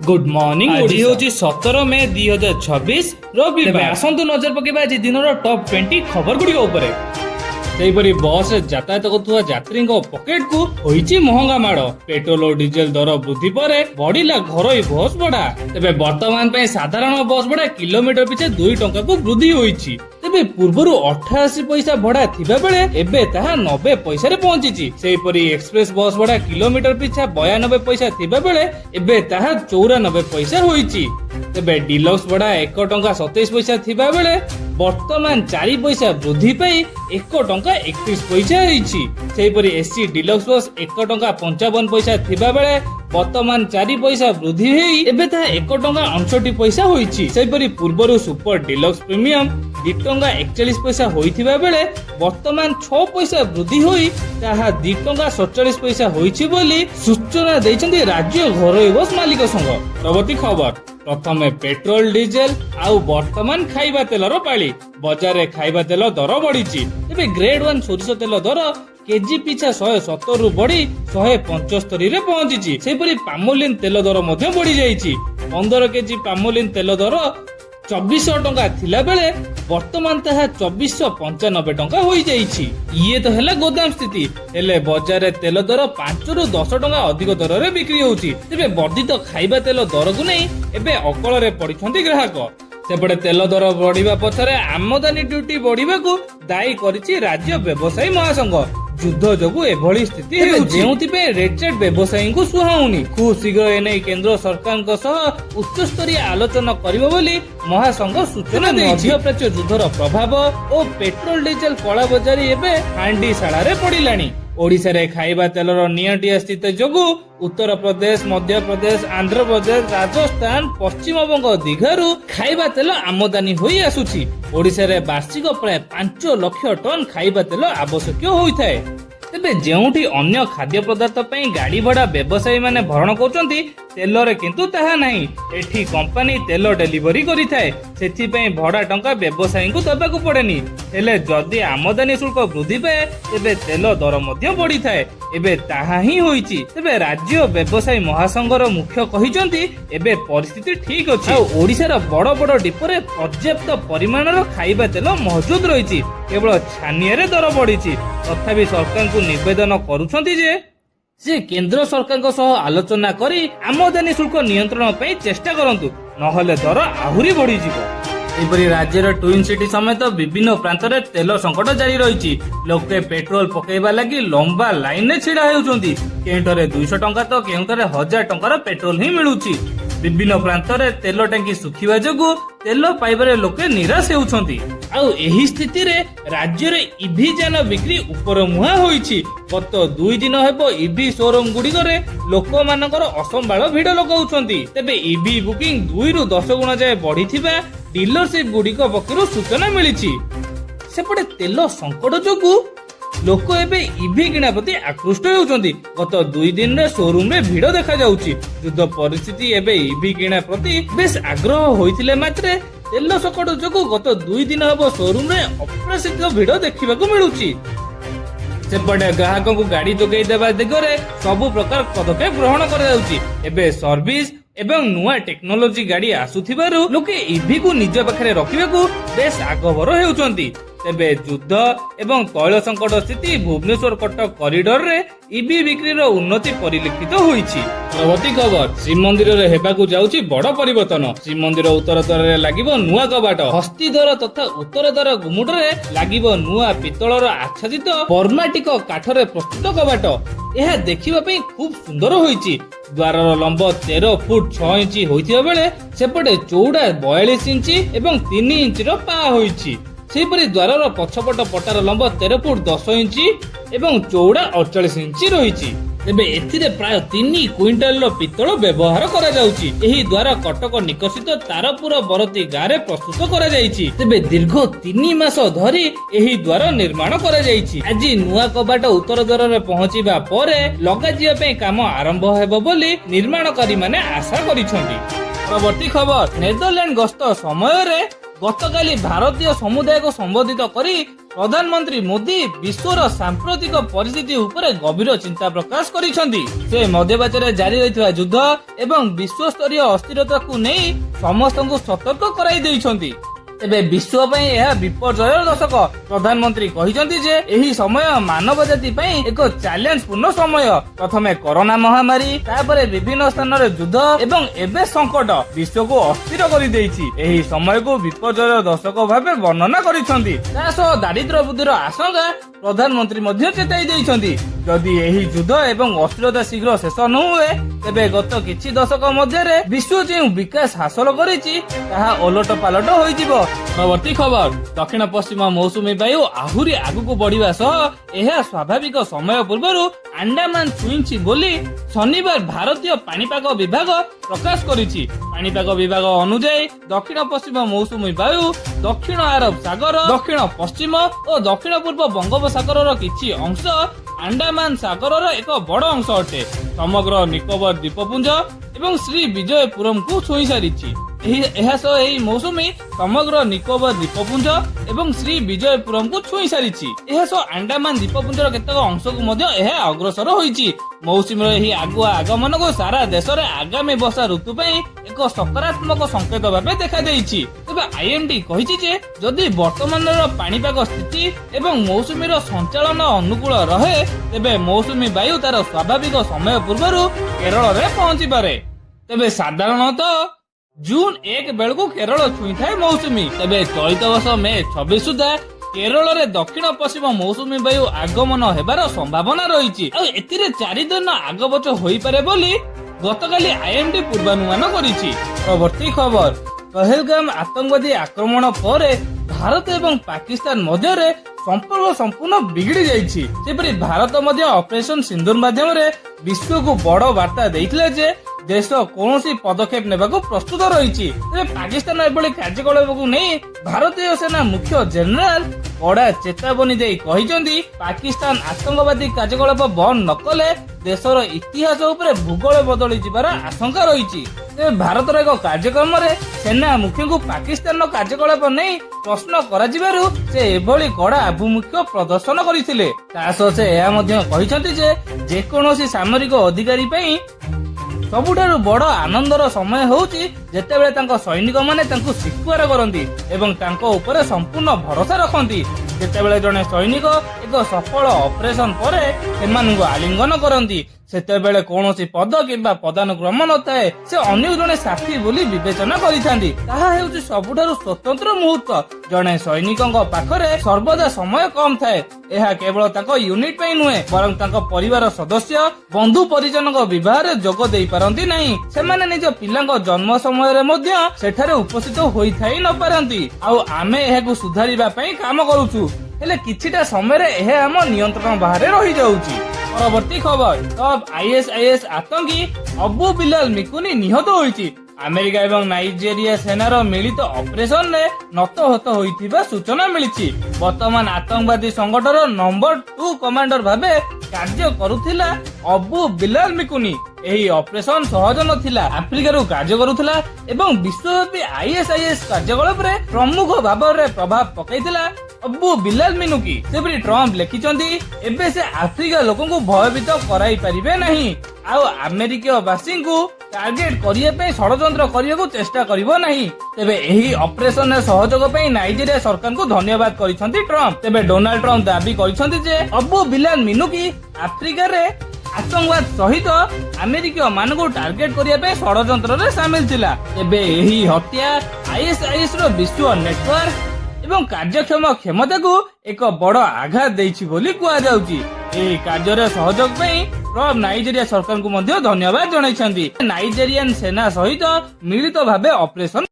Good morning. आज होची 17 मे 2026 रविवार। आसंतु नजर पकेबा आज दिनर टॉप 20 खबर गुडी ऊपर। सेहीपरि बस यातायात करुवा यात्री पकेट को होईची महंगा माड़। पेट्रोल और डीजेल दर वृद्धि पर बढ़िला घरोई बस भड़ा। तेबे वर्तमान पे साधारण बस भड़ा किलोमीटर पिछे 2 टंका को वृद्धि होईची। तेबे पूर्वरु 88 पैसा भड़ा थिबा बेले एबे ताहा 90 पैसा रे पहुंचीची। सेहीपरि एक्सप्रेस बस भड़ा किलोमीटर पिछा 92 पैसा थिबा बेले एबे ताहा 94 पैसा होईची। तेबे डिलक्स भड़ा 1 टंका 27 पैसा थिबा बेले वर्तमान 4 पैसा वृद्धि पाई 1 टंका 31 पैसा होईची। सेहीपरि एसी डिलक्स बस 1 टंका 55 पैसा थिबा बेले वर्तमान 4 पैसा वृद्धि होई एबे ता 1 टंका 59 पैसा होईची। सेहीपरि पूर्वरु सुपर डिलक्स प्रीमियम 2 टंका 41 पैसा होईथिबा बेले वर्तमान 6 पैसा वृद्धि होई ताहा 2 टंका 47 पैसा होईची बोली सूचना दैछन्ती राज्य घरोई बस मालिक संघ। प्रवती खबर प्रथमे पेट्रोल डीजेल आउ वर्तमान खाइबा तेलर पाली। बजार रे खाइबा तेल दर बढ़ीची। तेबे ग्रेड 1 सोरिष तेल दर केजी पिछा 170 रु बढ़ी 175 रे पहुंचीची। सेहीपरि पामोलिन तेल दर मध्य बढ़ी जाईची। 15 केजी पामोलिन तेल दर 2400 टंका थिला बेले वर्तमान ताहा 2495 टंका होई जाईची। ये तो हैला गोदाम स्थिति। हेले बाजार रे तेल दर 5 रु 10 टंका अधिक दर रे बिक्री होउची। तेबे वर्धित खाइबा तेल दर को नै एबे अकल रे पडिछन्ती ग्राहक। सेपटे तेल दर बढ़िबा पछरे आमदानी ड्यूटी बढ़िबा को दायी करिछि राज्य व्यवसायी महासंघ। युद्ध जोगु एभली स्थिति हेउछि पे रेड चेट व्यवसायी को सुहाउनी। खूब शीघ्र एने केंद्र सरकार को सह उच्च स्तरीय आलोचना करिबो बोली महासंघ सूचना दैछि। मध्यप्राच्य युद्धर प्रभाव और पेट्रोल डीजेल कला बजारी एबे हांडी शाला रे पडिलानी। ओडिशा रे खाइबा तेलर नियंटिया स्थित जोगु उत्तर प्रदेश, मध्य प्रदेश, आंध्र प्रदेश, राजस्थान, पश्चिम बंग दीघारू खाइबा तेल आमदानी होई आसुछि। ओडिशा रे वार्षिक प्राय 5 लाख टन खाइबा तेल आवश्यक होइथाय। तेबे जेउठी अन्य खाद्य पदार्थ पई गाड़ी भड़ा व्यवसायी माने भरण करचंती तेल रे किंतु ताहा नाही। एठी कंपनी तेल डेलीवरी करी थाए। सेथि पई भड़ा टंका व्यवसायी को दबाकू पड़ेनी। हेले जदी आमदानी शुल्क वृद्धि पाए तेबे तेल दर मध्य बढ़ी थाए। एबे ताहा ही होईची। तेबे राज्य व्यवसायी महासंघर मुख्य कहिचंती एबे परिस्थिति ठीक अछि। आ ओडिसा रा बड़ बड़ डिपो रे पर्याप्त परिमाणर खाइबा तेल मौजूद रहिछि। केवल छानिया रे दर बढ़ीछि। तथापि सरकार को निवेदन करूछंती जे केंद्र सरकार को सह आलोचना करी आमदानी शुल्क नियंत्रण पई चेष्टा करंतु, नहले दर आहुरी बढ़ी जिवो। एपरी राज्यर ट्विन सिटी समेत विभिन्न प्रांत रे तेल संकट जारी रहिछि। लोके पेट्रोल पकेइबा लागि लंबा लाइन रे छिड़ा हेउचंती। केंटरे 200 टंका तो केंटरे 1000 टंकार पेट्रोल ही मिलुछि। विभिन्न प्रांत रे तेल टंकी सुखिबा जोगु तेल पाइबारे लोके निराश हेउछंती। आउ एही स्थिति रे राज्य रे ईवी जान बिक्री ऊपर मुहा होईछि। गत 2 दिन हेबो ईवी शोरूम गुडी करे लोक मानकर असंबाळ भिड लगाउछंती। तेबे ईवी बुकिंग 2 रु 10 गुणा जाय बढ़ीथिबा डीलरशिप गुडी को पक्षरु सूचना मिलिछि। सेपटे तेल संकट जोगु लोक एबे ईवी किणा प्रति आकृष्ट हेउछंती। गत 2 दिन रे शोरूम रे भिड देखा जाउछि। युद्ध परिस्थिति एबे ईवी किणा प्रति बेस आग्रह होइथिले मात्रे तेल संकट जोगु गत 2 दिन हेबो शोरूम रे अप्रसिद्ध भिड देखिबा को मिलुछि। सेपटे ग्राहक को गाड़ी जोगै देबा दिगरे सब प्रकार पदक्षेप ग्रहण करा जाउछि। एबे सर्विस एवं नुआ टेक्नोलोजी गाड़ी आसुथिबारु लोके ईवी को निज पाखरे रखिबाकू बेस आगभर हेउचंती। तेबे युद्ध एवं तैल संकट स्थिति भुवनेश्वर कटक कॉरिडोर रे ईवी बिक्री रो उन्नति परिलक्षित होईछि। प्रवती खबर श्रीमंदिर रे हेबाकू जाउछि बड़ परिवर्तन। श्रीमंदिर उत्तर द्वार रे लागिबो नुआ कबाट। हस्तीद्वार तथा उत्तर द्वार गुमुट रे लागिबो नुआ पितଳର आच्छादित पर्माटिक काठ रे प्रस्तुत कबाट। यह देखिबा पई खूब सुंदर होईछि। द्वारर लंब 13 फुट 6 इंच होइथिबा बेले सेपटे चौड़ा 42 इंच एवं 3 इंच रो पा होईछि। सेहीपरि द्वारर पछपट पटार लंब 13 फुट 10 इंच एवं चौड़ा 48 इंच रहिछि। तेबे एथिरे प्राय 3 क्विंटाल रो पितळ व्यवहार करा जाउछि। एही द्वार कटक निकषित तारपुर बरती गारे प्रस्तुत करा जाइछि। तेबे दीर्घ 3 मास धरि एही द्वार निर्माण करा जाइछि। आज नुआ कबाट उत्तर द्वार रे पहुंचिबा परे लगा जिया पे काम आरंभ हेबो बोली निर्माणकारी माने आशा करिछन्ति। परवर्ती खबर नेदरलैंड गस्त समय रे गतकाली भारतीय समुदाय को संबोधित करी प्रधानमंत्री मोदी विश्वर सांप्रतिक परिस्थिति उपरे गभीर चिंता प्रकाश करिसेंती। से मध्यप्राच्य जारी रहितवा युद्ध एवं विश्व स्तरीय अस्थिरता को नहीं समस्त को सतर्क कराई दैछंती। तेबे विश्व पई यह विपर्जय दशक। प्रधानमंत्री कहिसेंती जे एही समय मानव जाति पई एक चैलेंज पूर्ण समय। प्रथमे कोरोना महामारी, तापरे विभिन्न स्थान रे युद्ध एवं एबे संकट विश्व को अस्थिर करि दैछि। एही समय को विपर्जय दशक भाबे वर्णना करिसेंती। तासो दारिद्र्य वृद्धिर आशंका प्रधानमंत्री मध्य चेताई दैछंती। जदि एही युद्ध एवं अस्थिरता शीघ्र शेष न हुए तेबे गत किछि दशक मध्य विश्व जो विकास हासिल करिछि ताहा ओलट पालट होइजिबो। परवर्ती खबर, दक्षिण पश्चिम मौसुमी वायु आहुरी आगुक बढ़िबा सह यह स्वाभाविक समय पूर्व अंडमान छुईंछि बोली शनिवार भारतीय पाणीपाग विभाग प्रकाश करिछि। पाणीपाग विभाग अनुसार दक्षिण पश्चिम मौसुमी वायु दक्षिण अरब सागर, दक्षिण पश्चिम और दक्षिण पूर्व बंगोपसागर किछि अंश अंडमान सागर एक बड़ अंश अटे। समग्र निकोबर द्वीपपुंज एवं श्री विजयपुरम को छुई सारिछि। एही मौसुमी समग्र निकोबर द्वीपपुंज एवं श्री विजयपुरम को छुई सारिछि। अंडमान द्वीपपुंजर केतक अंश को मध्य यह अग्रसर होइछि। मौसुमीर एही आगुआ आगमन को सारा देश में आगामी वर्षा ऋतु पई एक सकारात्मक संकेत भावे देखा देइछि। तबे आईएमडी कहिछि जे जदि वर्तमानर पाणीपाग स्थिति एवं मौसुमीर संचालन अनुकूल रहे तेबे मौसुमी वायु तार स्वाभाविक समय पूर्व केरल रे पहुंची पारे। तेबे साधारणतः जून 1 बेलू केरल छुई थाए मौसुमी। तेबे चलित वर्ष मे 26 सुधा केरल रे दक्षिण पश्चिम मौसुमी वायु आगमन हेबार संभावना रही। एतिरे 4 दिन आगपच होई पारे बोली गतकाली आईएमडी पूर्वानुमान करिछि। परवर्ती खबर, पहलगाम आतंकवादी आक्रमण पर भारत एवं पाकिस्तान मध्य संपर्क संपूर्ण बिगड़ी जाइछि। सेपरि भारत मध्य ऑपरेशन सिंदूर माध्यम रे विश्व को बड़ वार्ता देइथिले जे देश कौनसी पदक्षेप नेबाको प्रस्तुत रही। पाकिस्तान एभली कार्यकलाप को नहीं भारतीय सेना मुख्य जेनेराल कड़ा चेतावनी दे कहिसेंती पाकिस्तान आतंकवादी कार्यकलाप बंद न कले देशर इतिहास उपरे भूगोल बदली जिबार आशंका रही। भारतर एक कार्यक्रम रे सेना मुख्य को पाकिस्तान कार्यकलाप नहीं प्रश्न करा जिबारु से एभली कड़ा आभिमुख्य प्रदर्शन करथिले। तासो से एहा मध्य कहिसेंती जे जेकोनोसी सामरिक अधिकारी पई सबुठारु बड़ आनंदर समय होउची जेतेबेले तांको सैनिक माने तांको स्वीकार करंती एवं तांको उपरे संपूर्ण भरोसा रखंती। जेतेबेले जने सैनिक एक सफल ऑपरेशन परे सेमानंगु आलिंगन करंती सेतेबेले कौनसी पद किंबा पदानुक्रम नथाए से अन्य जने साथी बोली विवेचना करिथांती। ताहा हेउची सबुठारु स्वतंत्र मुहूर्त। जने सैनिकंग पाखरे सर्वदा समय कम थाए। एहा केवल ताको यूनिट पई नुहे बरं ताको परिवार सदस्य बंधु परिजनक विवाह रे जोग देई पारंती नाही। सेमाने निज पिलांक जन्म समय रे मध्य सेठारे उपस्थित होई थाई न पारंती। आउ आमे एहाकु सुधारिबा पई काम करूछु हेले किछिटा समय रे एहा हम नियंत्रण बाहर रही जाउची। परवर्ती खबर, तब आईएसआईएस आतंकी अबू बिलाल मिकुनी निहत होइछि। अमेरिका एवं नाइजेरिया सेनार मिलित ऑपरेशन ने नतहत होइथिबा सूचना मिलिछि। वर्तमान आतंकवादी संगठन नंबर 2 कमांडर भाबे कार्य करुथिला अबू बिलाल मिकुनी। एही ऑपरेशन सहज नथिला। आफ्रिकार कार्य करुथिला एवं विश्वव्यापी आईएसआईएस कार्यकलाप रे प्रमुख भाव रे प्रभाव पकैथिला अबू बिलाल मिनुकी। सेपरि ट्रम्प लेखिचंती एबे से आफ्रिका लोकन को भयभीत कराई परिबे नहीं आउ अमेरिकीय वासी को टार्गेट करिया पे षडयंत्र करिया को चेष्टा करिवो नहीं। तेबे एही ऑपरेशन रे सहयोग पे नाइजेरिया सरकार को धन्यवाद करिसंती ट्रम्प। तेबे डोनाल्ड ट्रम्प दाबी करिसंती जे अबू बिलाल मिनुकी आफ्रिका रे आतंकवाद सहित अमेरिकीय मान को टार्गेट करिया पे षडयंत्र रे शामिल थिला। तेबे एही हत्या आईएसआईएस रो विश्व नेटवर्क एवं कार्यक्षम क्षमता को एक बड़ आघात देइछि बोली कुआ जाउछि। एही कार्य रे सहयोग पई ट्रम्प नाइजेरिया सरकार को मध्य धन्यवाद जणाइछंती। नाइजेरियन सेना सहित मिलित भावे ऑपरेशन